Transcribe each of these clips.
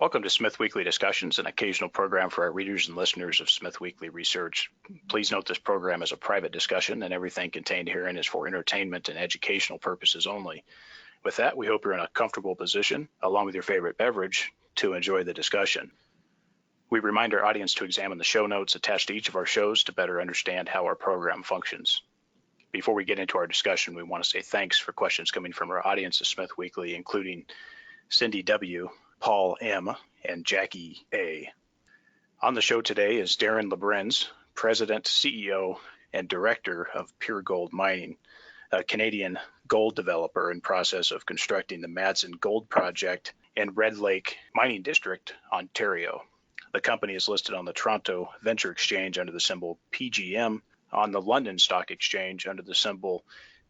Welcome to SmithWeekly Discussions, an occasional program for our readers and listeners of SmithWeekly Research. Please note this program is a private discussion and everything contained herein is for entertainment and educational purposes only. With that, we hope you're in a comfortable position, along with your favorite beverage, to enjoy the discussion. We remind our audience to examine the show notes attached to each of our shows to better understand how our program functions. Before we get into our discussion, we want to say thanks for questions coming from our audience of SmithWeekly, including Cindy W., Paul M., and Jackie A. On the show today is Darin Labrenz, President, CEO, and Director of Pure Gold Mining, a Canadian gold developer in process of constructing the Madsen Gold Project in Red Lake Mining District, Ontario. The company is listed on the Toronto Venture Exchange under the symbol PGM, on the London Stock Exchange under the symbol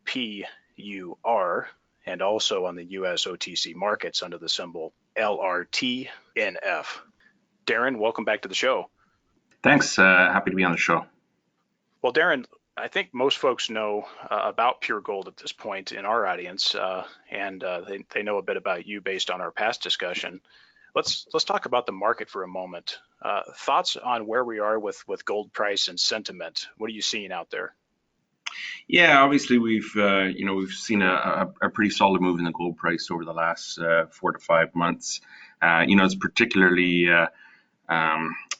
PUR, and also on the US OTC markets under the symbol LRTNF. Darin, welcome back to the show. Thanks. Happy to be on the show. Well, Darin, I think most folks know about Pure Gold at this point in our audience, and they know a bit about you based on our past discussion. Let's talk about the market for a moment. Thoughts on where we are with gold price and sentiment. What are you seeing out there? Yeah, obviously we've seen a pretty solid move in the gold price over the last 4 to 5 months. It's particularly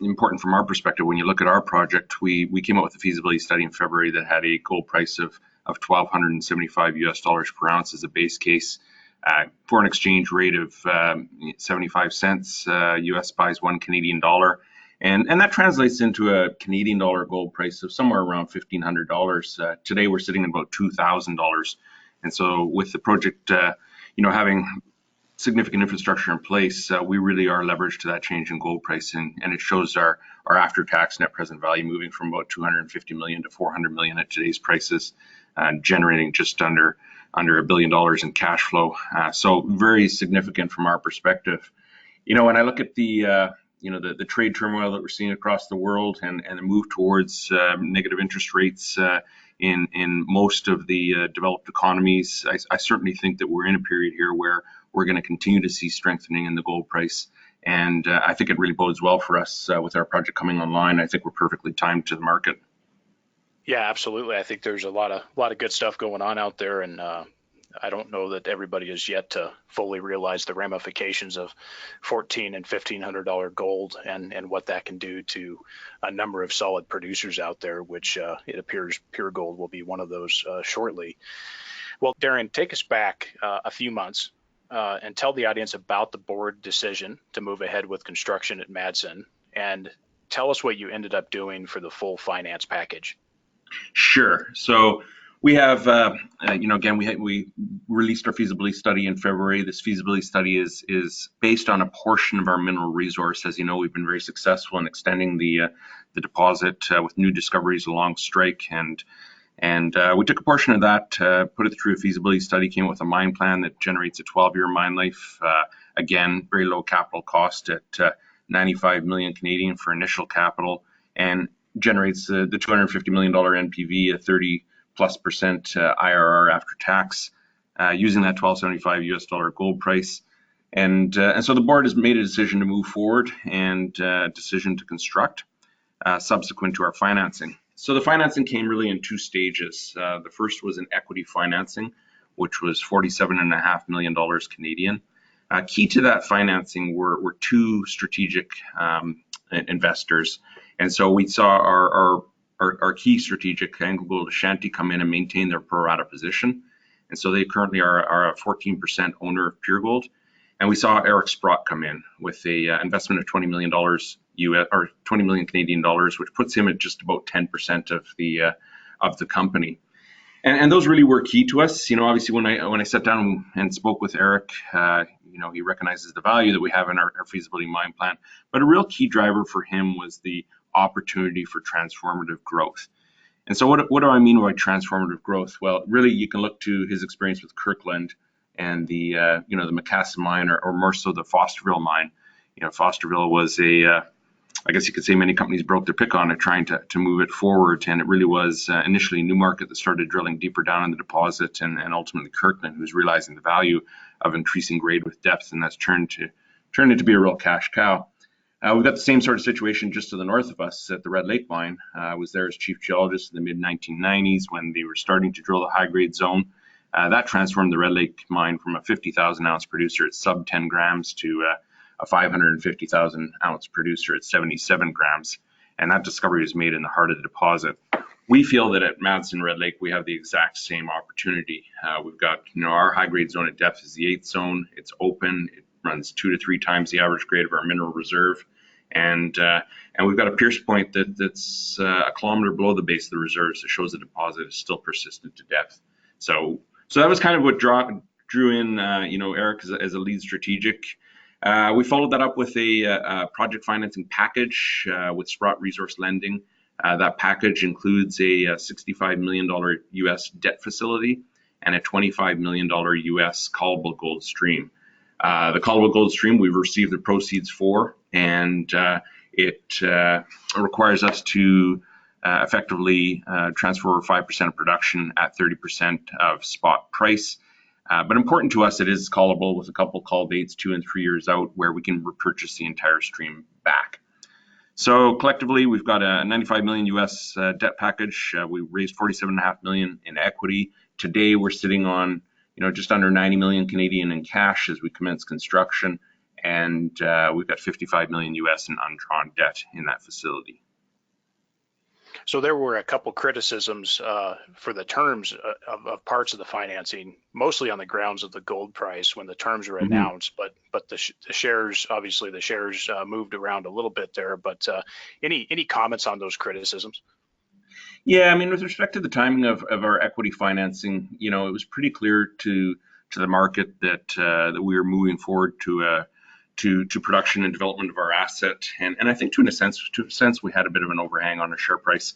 important from our perspective. When you look at our project, we came out with a feasibility study in February that had a gold price of $1,275 per ounce as a base case. Foreign exchange rate of 75 cents US buys 1 Canadian dollar. And that translates into a Canadian dollar gold price of somewhere around $1,500. Today we're sitting at about $2,000. And so with the project, having significant infrastructure in place, we really are leveraged to that change in gold price. And it shows our after-tax net present value moving from about $250 million to $400 million at today's prices, generating just under $1 billion in cash flow. So very significant from our perspective. When I look at the trade turmoil that we're seeing across the world and the move towards negative interest rates in most of the developed economies, I certainly think that we're in a period here where we're going to continue to see strengthening in the gold price. And I think it really bodes well for us with our project coming online. I think we're perfectly timed to the market. Yeah, absolutely. I think there's a lot of good stuff going on out there, and I don't know that everybody has yet to fully realize the ramifications of $1,400 and $1,500 gold and what that can do to a number of solid producers out there, which it appears Pure Gold will be one of those shortly. Well, Darin, take us back a few months and tell the audience about the board decision to move ahead with construction at Madsen, and tell us what you ended up doing for the full finance package. Sure. So we have, again, we released our feasibility study in February. This feasibility study is based on a portion of our mineral resource. As you know, we've been very successful in extending the deposit with new discoveries along strike, and we took a portion of that, put it through a feasibility study, came up with a mine plan that generates a 12-year mine life. Again, very low capital cost at 95 million Canadian for initial capital, and generates the $250 million NPV, a 30+% IRR after tax, using that $1,275 US dollar gold price. And so the board has made a decision to move forward and a decision to construct subsequent to our financing. So the financing came really in 2 stages. The first was an equity financing, which was $47.5 million Canadian. Key to that financing were 2 strategic investors. And so we saw our key strategic, AngloGold Ashanti, come in and maintain their pro rata position. And so they currently are a 14% owner of Pure Gold. And we saw Eric Sprott come in with a investment of $20 million US, or 20 million Canadian dollars, which puts him at just about 10% of the company. And those really were key to us. Obviously when I sat down and spoke with Eric, he recognizes the value that we have in our feasibility mine plan. But a real key driver for him was the opportunity for transformative growth. And so what do I mean by transformative growth? Well, really, you can look to his experience with Kirkland and the Macassa mine, or more so the Fosterville mine. Fosterville was I guess you could say many companies broke their pick on it, trying to move it forward. And it really was initially Newmarket that started drilling deeper down in the deposit, and ultimately Kirkland, who's realizing the value of increasing grade with depth, and that's turned turned into be a real cash cow. We've got the same sort of situation just to the north of us at the Red Lake mine. I was there as chief geologist in the mid-1990s when they were starting to drill the high-grade zone. That transformed the Red Lake mine from a 50,000 ounce producer at sub 10 grams to a 550,000 ounce producer at 77 grams. And that discovery was made in the heart of the deposit. We feel that at Madsen Red Lake, we have the exact same opportunity. We've got, our high-grade zone at depth is the 8th zone. It's open. It runs 2 to 3 times the average grade of our mineral reserve. And we've got a pierce point that's a kilometer below the base of the reserves that shows the deposit is still persistent to depth. So that was kind of what drew in, Eric as a lead strategic. We followed that up with a project financing package with Sprott Resource Lending. That package includes a $65 million US debt facility and a $25 million US callable gold stream. The callable gold stream we've received the proceeds for, and it requires us to effectively transfer over 5% of production at 30% of spot price. But important to us, it is callable with a couple call dates 2 and 3 years out where we can repurchase the entire stream back. So collectively, we've got a 95 million US debt package. We raised 47.5 million in equity. Today, we're sitting on just under 90 million Canadian in cash as we commence construction, and we've got 55 million US in undrawn debt in that facility. So there were a couple criticisms for the terms of parts of the financing, mostly on the grounds of the gold price when the terms were announced. But the shares, obviously, the shares moved around a little bit there. But any comments on those criticisms? Yeah, I mean, with respect to the timing of our equity financing, it was pretty clear to the market that we were moving forward to production and development of our asset, and I think to a sense we had a bit of an overhang on our share price.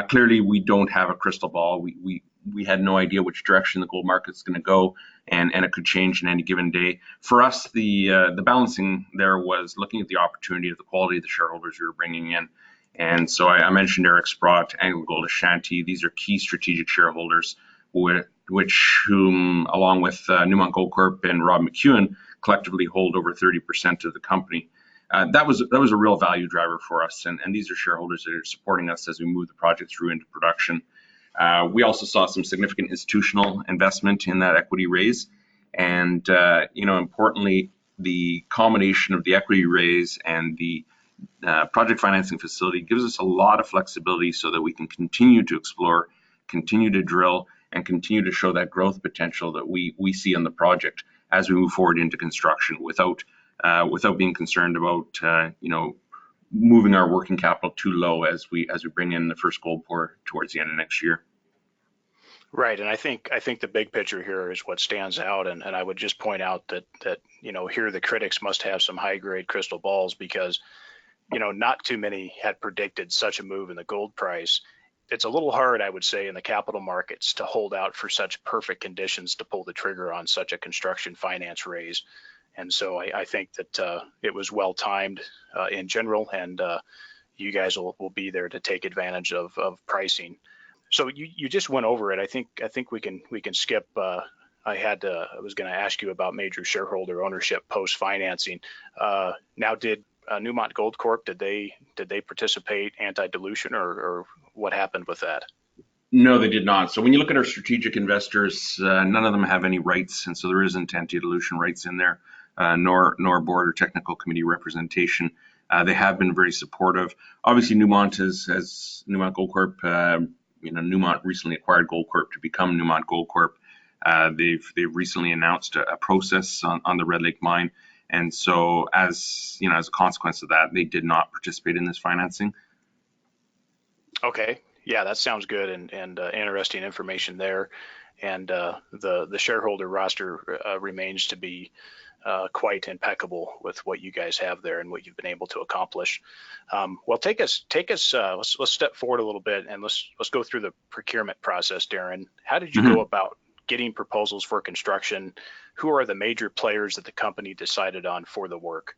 Clearly, we don't have a crystal ball. We had no idea which direction the gold market's going to go, and it could change in any given day. For us, the balancing there was looking at the opportunity of the quality of the shareholders we were bringing in. And so I mentioned Eric Sprott, AngloGold Ashanti. These are key strategic shareholders, whom, along with Newmont Goldcorp and Rob McEwen, collectively hold over 30% of the company. That was a real value driver for us, and these are shareholders that are supporting us as we move the project through into production. We also saw some significant institutional investment in that equity raise, and importantly, the combination of the equity raise and the project financing facility gives us a lot of flexibility so that we can continue to explore, continue to drill, and continue to show that growth potential that we see on the project as we move forward into construction without being concerned about moving our working capital too low as we bring in the first gold pour towards the end of next year. Right, and I think the big picture here is what stands out, and I would just point out that here the critics must have some high grade crystal balls because not too many had predicted such a move in the gold price. It's a little hard, I would say, in the capital markets to hold out for such perfect conditions to pull the trigger on such a construction finance raise. And so I think that it was well timed in general, and you guys will be there to take advantage of pricing. So you just went over it. I think we can skip. I was going to ask you about major shareholder ownership post financing. Now, did Newmont Goldcorp, did they participate anti-dilution or what happened with that? No, they did not. So when you look at our strategic investors, none of them have any rights, and so there isn't anti-dilution rights in there, nor board or technical committee representation. They have been very supportive. Obviously, Newmont has Newmont Goldcorp. Newmont recently acquired Goldcorp to become Newmont Goldcorp. They've recently announced a process on the Red Lake mine. And so, as a consequence of that, they did not participate in this financing. Okay, yeah, that sounds good and interesting information there. And the shareholder roster remains to be quite impeccable with what you guys have there and what you've been able to accomplish. Well, take us. Let's step forward a little bit and let's go through the procurement process, Darin. How did you go about getting proposals for construction? Who are the major players that the company decided on for the work?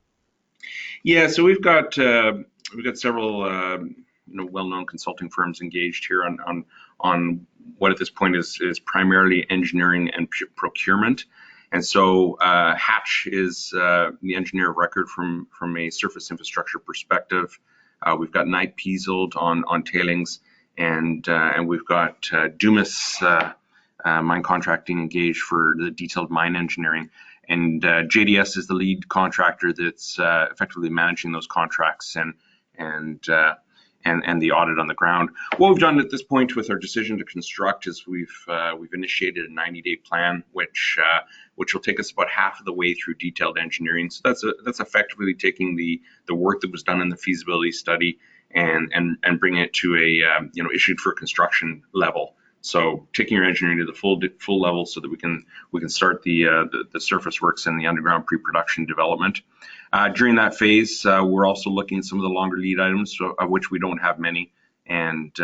Yeah, so we've got several well-known consulting firms engaged here on what at this point is primarily engineering and procurement. And so Hatch is the engineer of record from a surface infrastructure perspective. We've got Knight Piezold on tailings, and we've got Dumas mine contracting engaged for the detailed mine engineering. And JDS is the lead contractor that's effectively managing those contracts and the audit on the ground. What we've done at this point with our decision to construct is we've initiated a 90-day plan, which will take us about half of the way through detailed engineering. So that's effectively taking the work that was done in the feasibility study and bringing it to a issued for construction level. So taking your engineering to the full level so that we can start the surface works and the underground pre-production development. During that phase, we're also looking at some of the longer lead items, of which we don't have many, and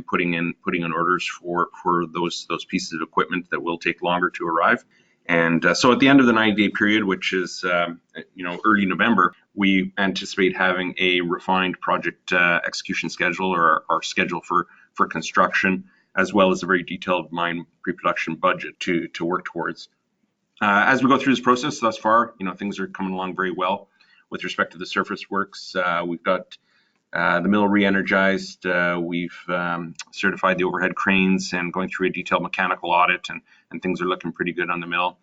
putting in orders for those pieces of equipment that will take longer to arrive. And so at the end of the 90-day period, which is early November, we anticipate having a refined project execution schedule, or our schedule for construction, as well as a very detailed mine pre-production budget to work towards. As we go through this process thus far, things are coming along very well. With respect to the surface works, we've got the mill re-energized. We've certified the overhead cranes and going through a detailed mechanical audit, and things are looking pretty good on the mill.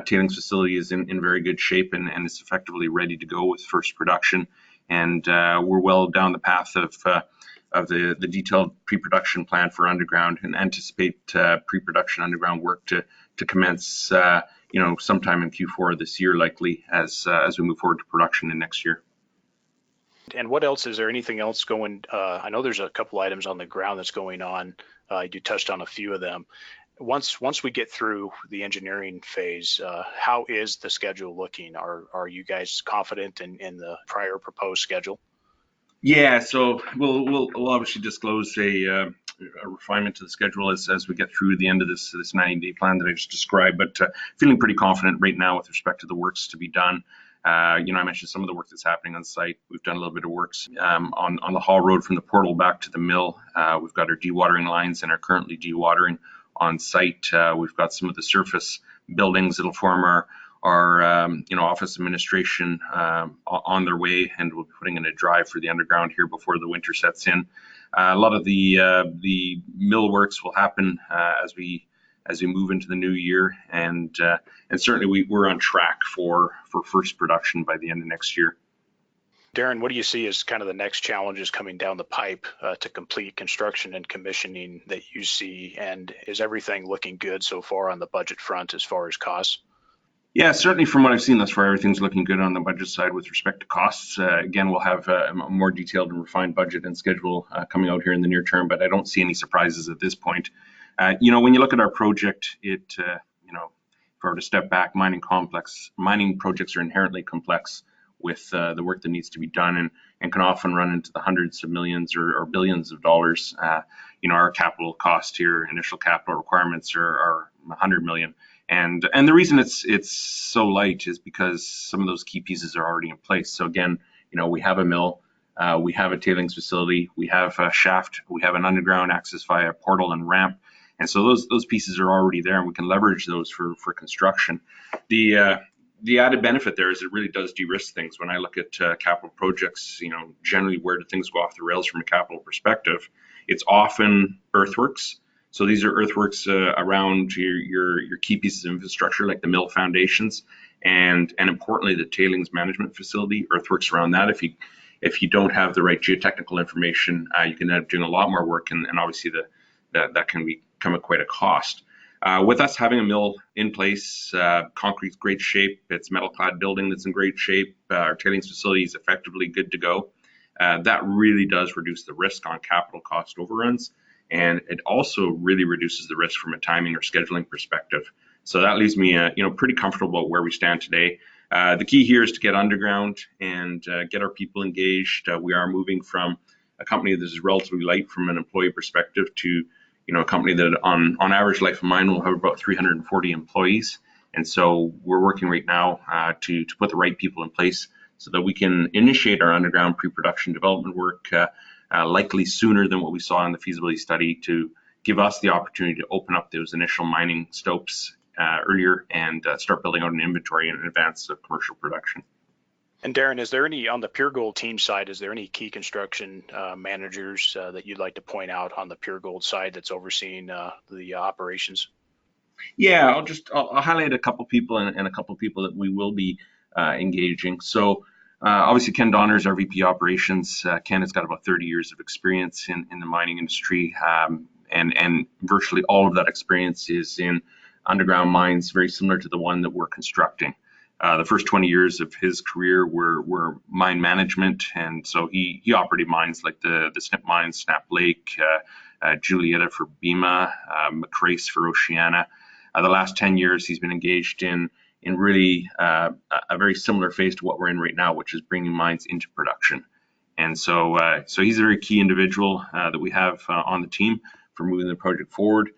Tailings facility is in very good shape and is effectively ready to go with first production. And we're well down the path of the detailed pre-production plan for underground, and anticipate pre-production underground work to commence sometime in Q4 of this year, likely, as we move forward to production in next year. And what else? Is there anything else going? I know there's a couple items on the ground that's going on. You touched on a few of them. Once we get through the engineering phase, how is the schedule looking? Are you guys confident in the prior proposed schedule? Yeah, so we'll obviously disclose a refinement to the schedule as we get through the end of this 90-day plan that I just described, but feeling pretty confident right now with respect to the works to be done. I mentioned some of the work that's happening on site. We've done a little bit of works on the haul road from the portal back to the mill. We've got our dewatering lines and are currently dewatering on site. We've got some of the surface buildings that'll form our office administration on their way, and we'll be putting in a drive for the underground here before the winter sets in. A lot of the mill works will happen as we move into the new year, and certainly we're on track for first production by the end of next year. Darin, what do you see as kind of the next challenges coming down the pipe to complete construction and commissioning that you see? And is everything looking good so far on the budget front as far as costs? Yeah, certainly from what I've seen thus far, everything's looking good on the budget side with respect to costs. Again, we'll have a more detailed and refined budget and schedule coming out here in the near term, but I don't see any surprises at this point. When you look at our project, if I were to step back, mining projects are inherently complex with the work that needs to be done, and can often run into the hundreds of millions or billions of dollars. Our capital cost here, initial capital requirements are 100 million. And the reason it's so light is because some of those key pieces are already in place. So again, we have a mill, we have a tailings facility, we have a shaft, we have an underground access via portal and ramp. And so those pieces are already there, and we can leverage those for construction. The added benefit there is it really does de-risk things. When I look at capital projects, generally where do things go off the rails from a capital perspective? It's often earthworks. So these are earthworks around your key pieces of infrastructure, like the mill foundations, and importantly, the tailings management facility, earthworks around that. If you don't have the right geotechnical information, you can end up doing a lot more work, and obviously that can become at quite a cost. With us having a mill in place, concrete's great shape, it's metal clad building that's in great shape, our tailings facility is effectively good to go. That really does reduce the risk on capital cost overruns. And it also really reduces the risk from a timing or scheduling perspective. So that leaves me, pretty comfortable where we stand today. The key here is to get underground and get our people engaged. We are moving from a company that is relatively light from an employee perspective to, a company that on average life of mine will have about 340 employees. And so we're working right now to put the right people in place so that we can initiate our underground pre-production development work likely sooner than what we saw in the feasibility study, to give us the opportunity to open up those initial mining stopes earlier and start building out an inventory in advance of commercial production. And Darin, is there any, on the Pure Gold team side, is there any key construction managers that you'd like to point out on the Pure Gold side that's overseeing the operations? Yeah, I'll highlight a couple people and a couple people that we will be engaging. So obviously Ken Donner is our VP operations. Ken has got about 30 years of experience in the mining industry, and virtually all of that experience is in underground mines, very similar to the one that we're constructing. The first 20 years of his career were mine management, and so he operated mines like the Snip mines, Snap Lake, Julietta for Bema, McRace for Oceana. The last 10 years he's been engaged in really a very similar phase to what we're in right now, which is bringing mines into production. And so he's a very key individual that we have on the team for moving the project forward.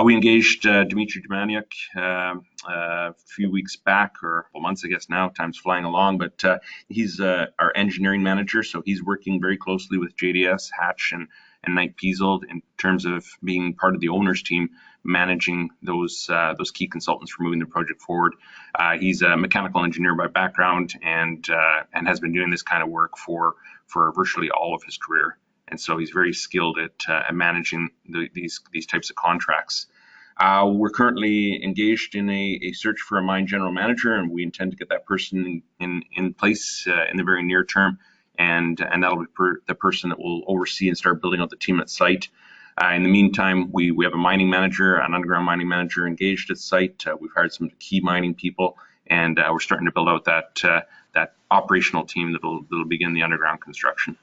We engaged Dmitry Domaniuk a few weeks back, or months, I guess now, time's flying along, but he's our engineering manager, so he's working very closely with JDS, Hatch, and Knight Piesold in terms of being part of the owner's team, managing those key consultants for moving the project forward. He's a mechanical engineer by background and has been doing this kind of work for virtually all of his career. And so he's very skilled at managing these types of contracts. We're currently engaged in a search for a mine general manager, and we intend to get that person in place in the very near term. And that'll be the person that will oversee and start building out the team at site. In the meantime, we have a mining manager, an underground mining manager engaged at site. We've hired some key mining people, and we're starting to build out that operational team that'll begin the underground construction.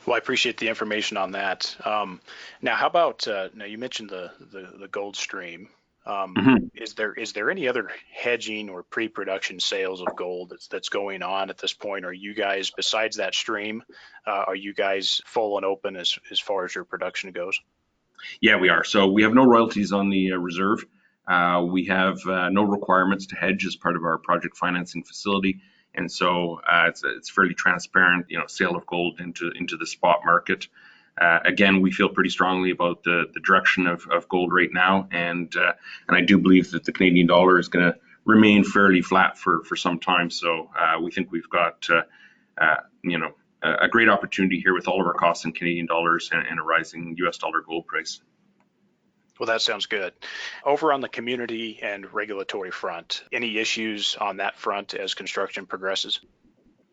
Well, I appreciate the information on that. Now, how about now you mentioned the gold stream. Is there any other hedging or pre-production sales of gold that's going on at this point? Are you guys, besides that stream, are you guys full and open as far as your production goes? Yeah, we are. So we have no royalties on the reserve. We have no requirements to hedge as part of our project financing facility. And so it's fairly transparent, sale of gold into the spot market. Again, we feel pretty strongly about the direction of gold right now, and I do believe that the Canadian dollar is going to remain fairly flat for some time. So we think we've got a great opportunity here with all of our costs in Canadian dollars and a rising US dollar gold price. Well, that sounds good. Over on the community and regulatory front, any issues on that front as construction progresses?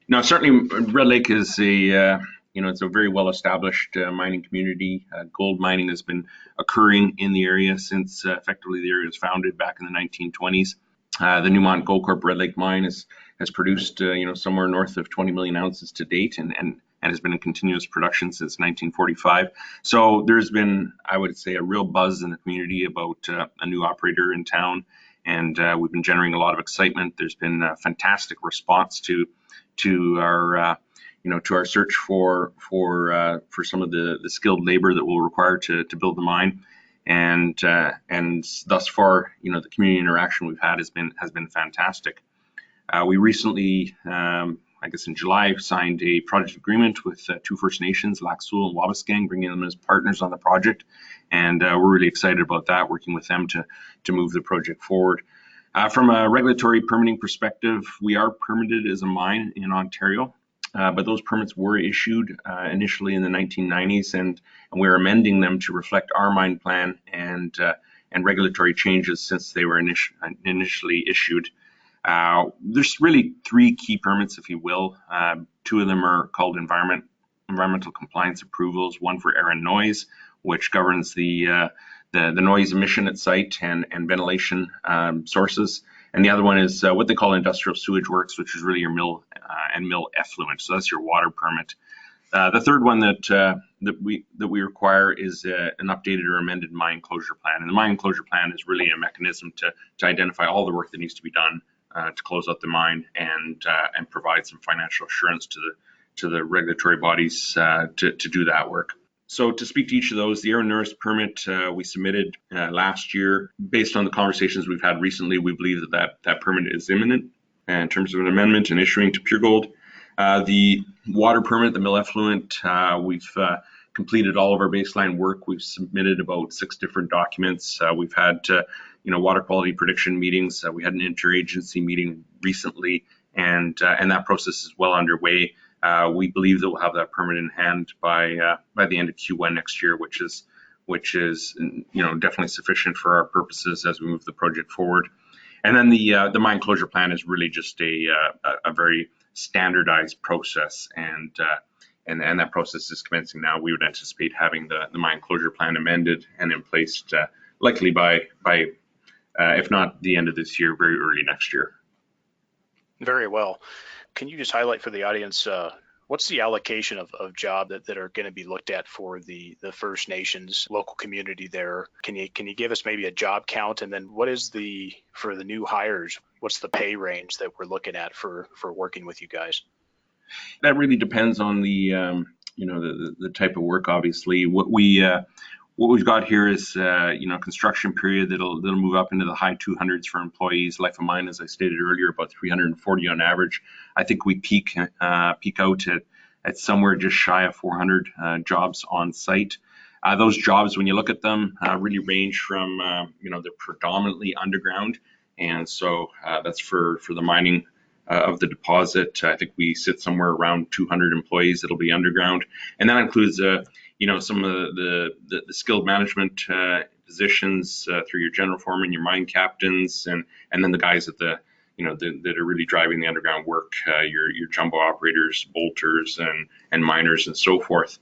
No, certainly Red Lake is it's a very well-established mining community. Gold mining has been occurring in the area since effectively the area was founded back in the 1920s. The Newmont Goldcorp Red Lake mine has produced somewhere north of 20 million ounces to date, and has been in continuous production since 1945. So there's been, I would say, a real buzz in the community about a new operator in town, and we've been generating a lot of excitement. There's been a fantastic response to our search for some of the skilled labor that we'll require to build the mine, and thus far, the community interaction we've had has been fantastic. We recently, I guess in July, signed a project agreement with two First Nations, Lac Seul and Wabascang, bringing them as partners on the project. And we're really excited about that, working with them to move the project forward. From a regulatory permitting perspective, we are permitted as a mine in Ontario, but those permits were issued initially in the 1990s, and we're amending them to reflect our mine plan and regulatory changes since they were initially issued. There's really three key permits, if you will. Two of them are called environmental compliance approvals, one for air and noise, which governs the noise emission at site and ventilation sources. And the other one is what they call industrial sewage works, which is really your mill and mill effluent. So that's your water permit. The third one that we require is an updated or amended mine closure plan. And the mine closure plan is really a mechanism to identify all the work that needs to be done to close out the mine and provide some financial assurance to the regulatory bodies to do that work. So to speak to each of those, the air and noise permit we submitted last year. Based on the conversations we've had recently, we believe that permit is imminent in terms of an amendment and issuing to Pure Gold. The water permit, the mill effluent, we've completed all of our baseline work. We've submitted about 6 different documents. We've had water quality prediction meetings. We had an interagency meeting recently, and that process is well underway. We believe that we'll have that permit in hand by the end of Q1 next year, which is definitely sufficient for our purposes as we move the project forward. And then the mine closure plan is really just a very standardized process, and that process is commencing now. We would anticipate having the mine closure plan amended and in place likely by if not the end of this year, very early next year. Very well. Can you just highlight for the audience what's the allocation of job that are going to be looked at for the First Nations local community there? Can you give us maybe a job count, and then what is for the new hires? What's the pay range that we're looking at for working with you guys? That really depends on the type of work. Obviously, what we've got here is construction period that'll move up into the high 200s for employees. Life of mine, as I stated earlier, about 340 on average. I think we peak out at somewhere just shy of 400 jobs on site. Those jobs, when you look at them, really range from they're predominantly underground, and so that's for the mining of the deposit. I think we sit somewhere around 200 employees that'll be underground, and that includes some of the skilled management positions through your general foreman, your mine captains, and then the guys at that are really driving the underground work, your jumbo operators, bolters, and miners, and so forth.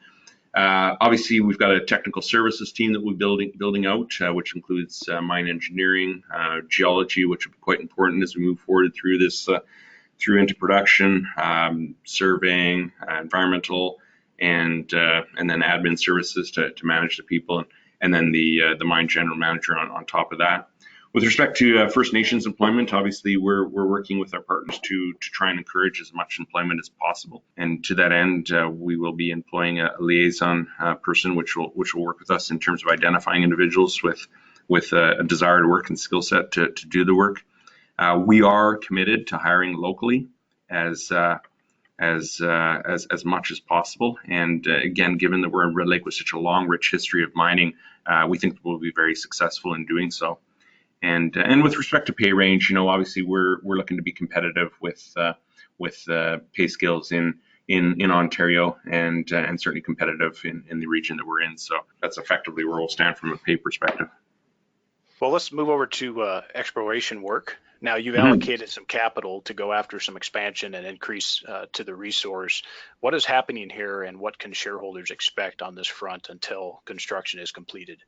Obviously, we've got a technical services team that we're building out, which includes mine engineering, geology, which will be quite important as we move forward through this through into production, surveying, environmental, and then admin services to manage the people, and then the mine general manager on top of that. With respect to First Nations employment, obviously we're working with our partners to try and encourage as much employment as possible. And to that end, we will be employing a liaison person, which will work with us in terms of identifying individuals with a desired work and skill set to do the work. We are committed to hiring locally as much as possible. And again, given that we're in Red Lake with such a long, rich history of mining, we think we'll be very successful in doing so. And with respect to pay range, obviously we're looking to be competitive with pay scales in Ontario, and certainly competitive in the region that we're in. So that's effectively where we'll stand from a pay perspective. Well, let's move over to exploration work. Now, you've allocated some capital to go after some expansion and increase to the resource. What is happening here, and what can shareholders expect on this front until construction is completed?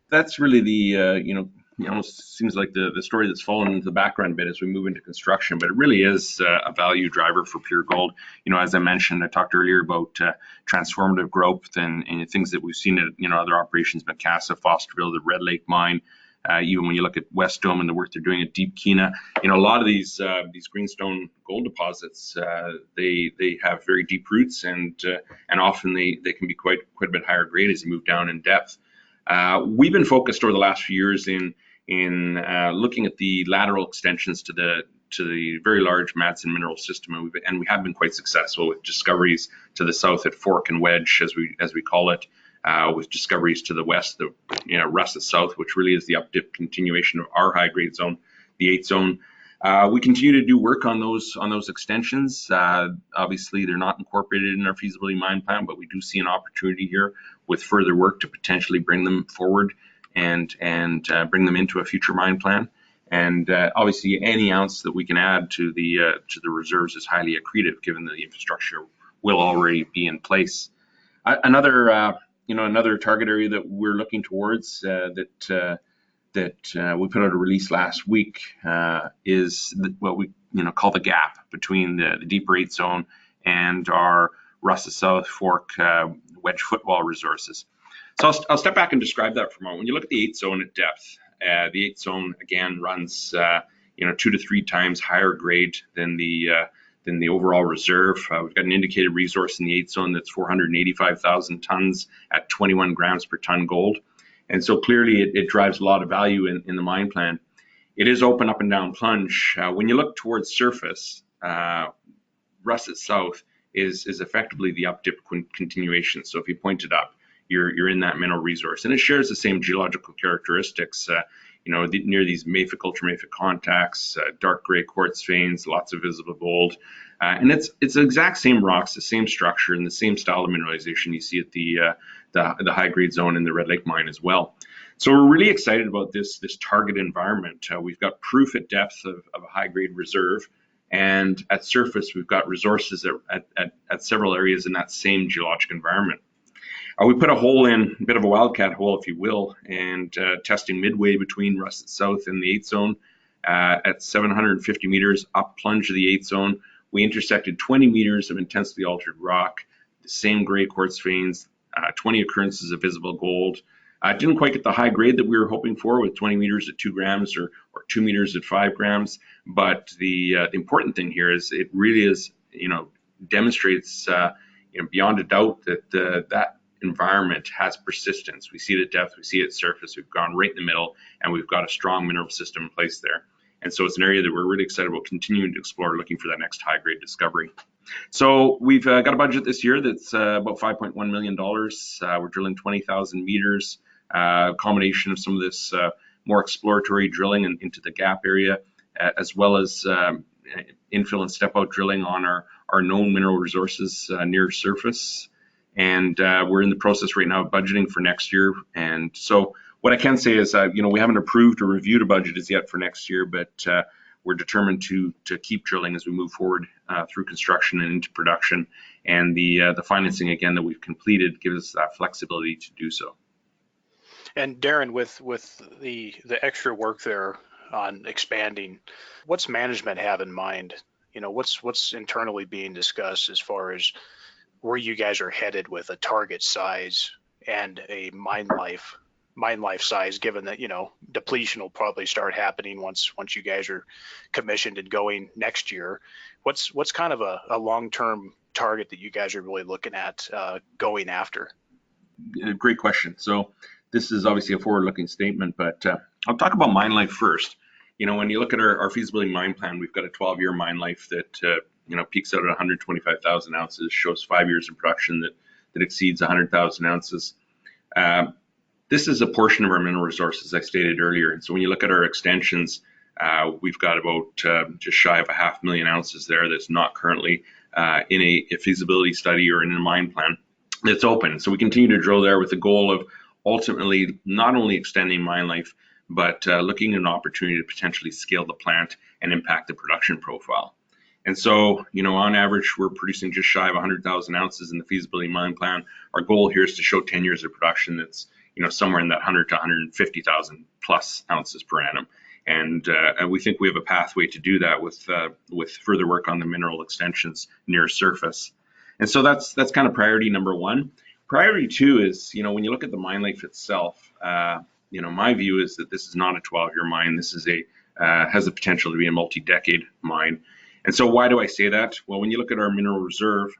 That's really the, almost seems like the story that's fallen into the background a bit as we move into construction, but it really is a value driver for Pure Gold. As I mentioned, I talked earlier about transformative growth and things that we've seen at other operations, Macassa, Fosterville, the Red Lake mine. Even when you look at West Dome and the work they're doing at Deep Kena, a lot of these greenstone gold deposits, they have very deep roots, and often they can be quite a bit higher grade as you move down in depth. We've been focused over the last few years in looking at the lateral extensions to the very large Madsen mineral system, and we have been quite successful with discoveries to the south at Fork and Wedge, as we call it. With discoveries to the west, the Russet South, which really is the up-dip continuation of our high-grade zone, the 8 zone. We continue to do work on those extensions. Obviously, they're not incorporated in our feasibility mine plan, but we do see an opportunity here with further work to potentially bring them forward and bring them into a future mine plan. And obviously, any ounce that we can add to the reserves is highly accretive, given that the infrastructure will already be in place. Another target area that we're looking towards that we put out a release last week is what we call the gap between the deeper 8 zone and our Russet South, Fork, Wedge footwall resources. So I'll step back and describe that for a moment. When you look at the 8 zone at depth, the 8 zone again runs 2 to 3 times higher grade than the overall reserve. We've got an indicated resource in the 8 zone that's 485,000 tons at 21 grams per ton gold. And so clearly it drives a lot of value in the mine plan. It is open up and down plunge. When you look towards surface, Russet South is effectively the up-dip continuation. So if you point it up, you're in that mineral resource. And it shares the same geological characteristics. near these mafic, ultramafic contacts, dark gray quartz veins, lots of visible gold. And it's the exact same rocks, the same structure, and the same style of mineralization you see at the high grade zone in the Red Lake mine as well. So we're really excited about this target environment. We've got proof at depth of a high grade reserve, and at surface we've got resources at several areas in that same geologic environment. We put a hole in, a bit of a wildcat hole, if you will, and testing midway between Russet South and the 8th zone at 750 meters up plunge of the 8th zone. We intersected 20 meters of intensely altered rock, the same gray quartz veins, 20 occurrences of visible gold. Didn't quite get the high grade that we were hoping for with 20 meters at 2 grams or 2 meters at 5 grams. But the important thing here is it really is, demonstrates beyond a doubt that that environment has persistence. We see it at depth, we see it at surface, we've gone right in the middle, and we've got a strong mineral system in place there. And so it's an area that we're really excited about continuing to explore, looking for that next high-grade discovery. So we've got a budget this year that's about $5.1 million. We're drilling 20,000 meters, a combination of some of this more exploratory drilling into the gap area, as well as infill and step-out drilling on our known mineral resources near surface. And we're in the process right now of budgeting for next year. And so what I can say is, we haven't approved or reviewed a budget as yet for next year, but we're determined to keep drilling as we move forward through construction and into production. And the financing, again, that we've completed gives us that flexibility to do so. And Darin, with the extra work there on expanding, what's management have in mind? What's internally being discussed as far as where you guys are headed with a target size and a mine life size, given that depletion will probably start happening once you guys are commissioned and going next year. What's kind of a long-term target that you guys are really looking at going after? Great question. So this is obviously a forward-looking statement, but I'll talk about mine life first. When you look at our feasibility mine plan, we've got a 12-year mine life that peaks out at 125,000 ounces, shows 5 years of production that exceeds 100,000 ounces. This is a portion of our mineral resources I stated earlier. And so when you look at our extensions, we've got about just shy of 500,000 ounces there that's not currently in a feasibility study or in a mine plan that's open. So we continue to drill there with the goal of ultimately not only extending mine life, but looking at an opportunity to potentially scale the plant and impact the production profile. And so, on average, we're producing just shy of 100,000 ounces in the feasibility mine plan. Our goal here is to show 10 years of production that's, somewhere in that 100 to 150,000 plus ounces per annum. And we think we have a pathway to do that with further work on the mineral extensions near surface. And so that's kind of priority number one. Priority two is, when you look at the mine life itself, my view is that this is not a 12-year mine. This is has the potential to be a multi-decade mine. And so why do I say that? Well, when you look at our mineral reserve,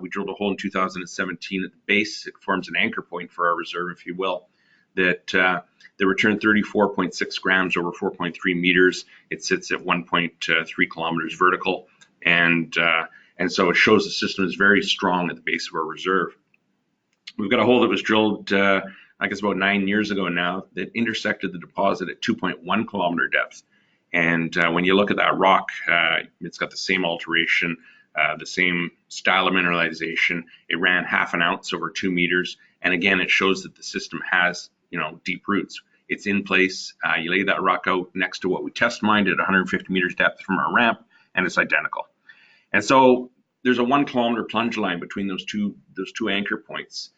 we drilled a hole in 2017 at the base. It forms an anchor point for our reserve, if you will, that returned 34.6 grams over 4.3 meters. It sits at 1.3 kilometers vertical. And so it shows the system is very strong at the base of our reserve. We've got a hole that was drilled, I guess about 9 years ago now, that intersected the deposit at 2.1 kilometer depth. And when you look at that rock, it's got the same alteration, the same style of mineralization. It ran 0.5 ounce over 2 meters. And again, it shows that the system has, deep roots. It's in place. You lay that rock out next to what we test mined at 150 meters depth from our ramp, and it's identical. And so there's a 1 kilometer plunge line between those two anchor points.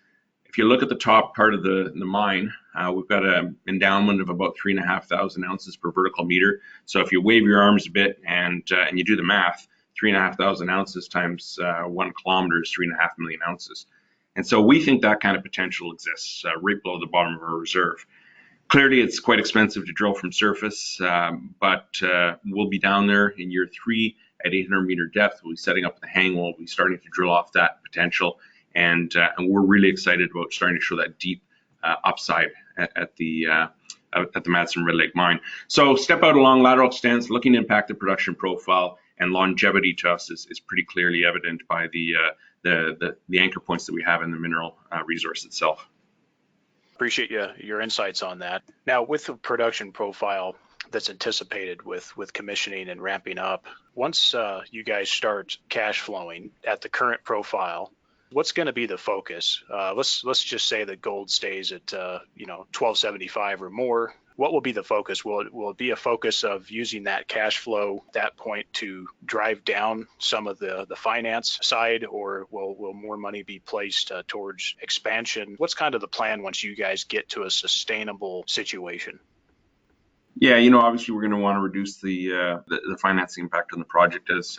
If you look at the top part of the mine, we've got an endowment of about 3,500 ounces per vertical meter. So if you wave your arms a bit and you do the math, 3,500 ounces times 1 kilometer is 3.5 million ounces. And so we think that kind of potential exists right below the bottom of our reserve. Clearly, it's quite expensive to drill from surface, but we'll be down there in year 3 at 800 meter depth. We'll be setting up the hang wall. We'll be starting to drill off that potential. And we're really excited about starting to show that deep upside at the Madsen Red Lake mine. So step out along lateral extents, looking to impact the production profile, and longevity to us is pretty clearly evident by the anchor points that we have in the mineral resource itself. Appreciate your insights on that. Now, with the production profile that's anticipated with commissioning and ramping up, once you guys start cash flowing at the current profile, what's going to be the focus? Let's just say that gold stays at 1275 or more. What will be the focus? Will it be a focus of using that cash flow at that point to drive down some of the finance side, or will more money be placed towards expansion? What's kind of the plan once you guys get to a sustainable situation? Yeah, obviously we're going to want to reduce the financing impact on the project as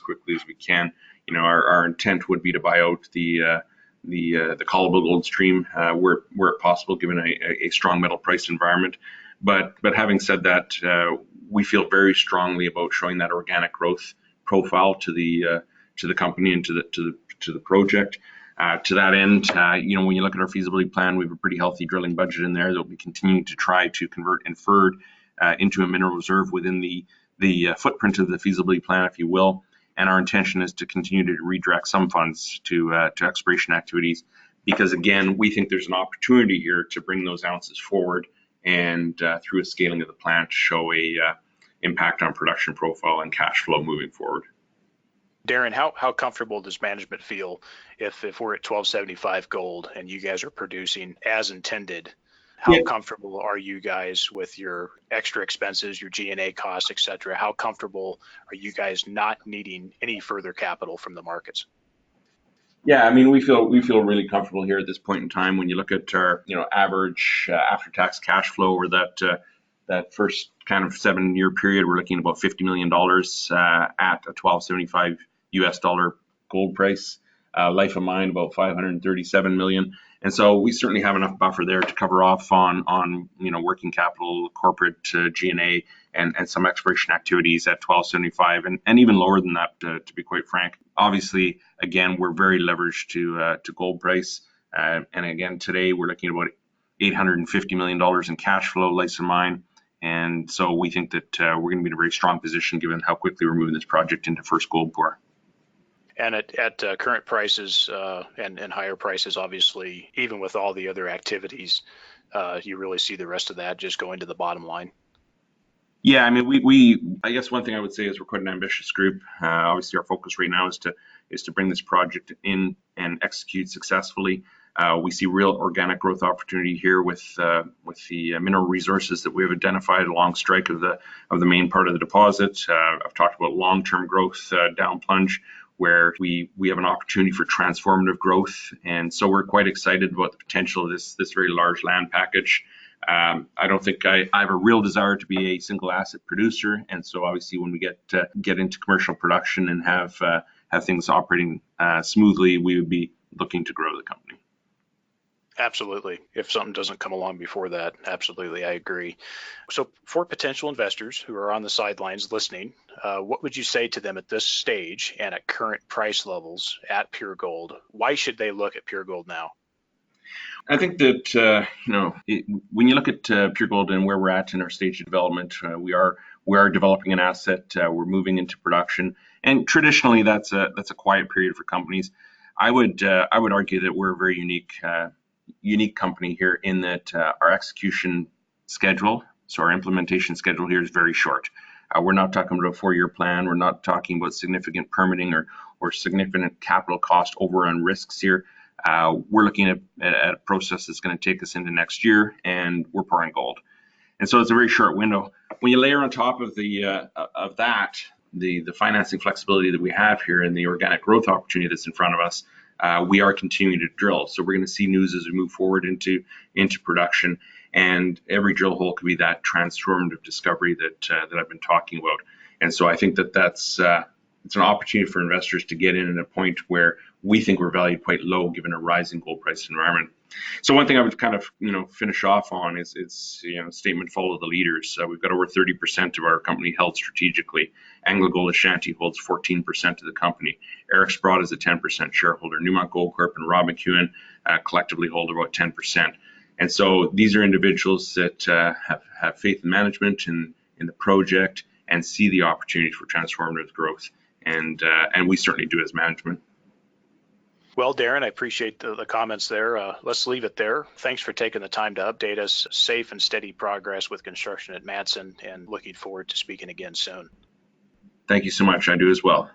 quickly as we can. Our intent would be to buy out the callable gold stream where possible, given a strong metal price environment. But having said that, we feel very strongly about showing that organic growth profile to the company and to the project. To that end, when you look at our feasibility plan, we have a pretty healthy drilling budget in there that we continue to try to convert inferred into a mineral reserve within the footprint of the feasibility plan, if you will. And our intention is to continue to redirect some funds to exploration activities, because again, we think there's an opportunity here to bring those ounces forward and through a scaling of the plant, show a impact on production profile and cash flow moving forward. Darin, how comfortable does management feel if we're at 1275 gold and you guys are producing as intended? How comfortable are you guys with your extra expenses, your G&A costs, et cetera? How comfortable are you guys not needing any further capital from the markets? Yeah, I mean, we feel really comfortable here at this point in time. When you look at our average after-tax cash flow over that first kind of 7-year period, we're looking at about $50 million at a $12.75 US dollar gold price. Life of mine about 537 million. And so we certainly have enough buffer there to cover off on working capital, corporate G&A, and some exploration activities at 12.75 and even lower than that, to be quite frank. Obviously, again, we're very leveraged to gold price. And again, today we're looking at about $850 million in cash flow, life of mine. And so we think that we're going to be in a very strong position given how quickly we're moving this project into first gold pour. And at current prices and higher prices, obviously, even with all the other activities, you really see the rest of that just going to the bottom line. Yeah, I mean, I guess one thing I would say is we're quite an ambitious group. Obviously, our focus right now is to bring this project in and execute successfully. We see real organic growth opportunity here with the mineral resources that we have identified along strike of the main part of the deposit. I've talked about long-term growth down plunge, where we have an opportunity for transformative growth. And so we're quite excited about the potential of this very large land package. I don't think I have a real desire to be a single asset producer. And so obviously when we get into commercial production and have things operating smoothly, we would be looking to grow the company. Absolutely. If something doesn't come along before that, absolutely, I agree. So for potential investors who are on the sidelines listening, what would you say to them at this stage and at current price levels at Pure Gold? Why should they look at Pure Gold now? I think that when you look at Pure Gold and where we're at in our stage of development, we are developing an asset. We're moving into production, and traditionally that's a quiet period for companies. I would argue that we're a very unique company here in that our execution schedule, so our implementation schedule here is very short. We're not talking about a 4-year plan. We're not talking about significant permitting or significant capital cost overrun risks here. We're looking at a process that's going to take us into next year, and we're pouring gold. And so it's a very short window. When you layer on top of the financing flexibility that we have here and the organic growth opportunity that's in front of us, we are continuing to drill. So we're going to see news as we move forward into production, and every drill hole could be that transformative discovery that I've been talking about. And so I think that's it's an opportunity for investors to get in at a point where we think we're valued quite low given a rising gold price environment. So one thing I would kind of finish off on is statement follow the leaders. We've got over 30% of our company held strategically. AngloGold Ashanti holds 14% of the company. Eric Sprott is a 10% shareholder. Newmont Goldcorp and Rob McEwen collectively hold about 10%. And so these are individuals that have faith in management and in the project and see the opportunity for transformative growth. And we certainly do as management. Well, Darin, I appreciate the comments there. Let's leave it there. Thanks for taking the time to update us. Safe and steady progress with construction at Madsen, and looking forward to speaking again soon. Thank you so much. I do as well.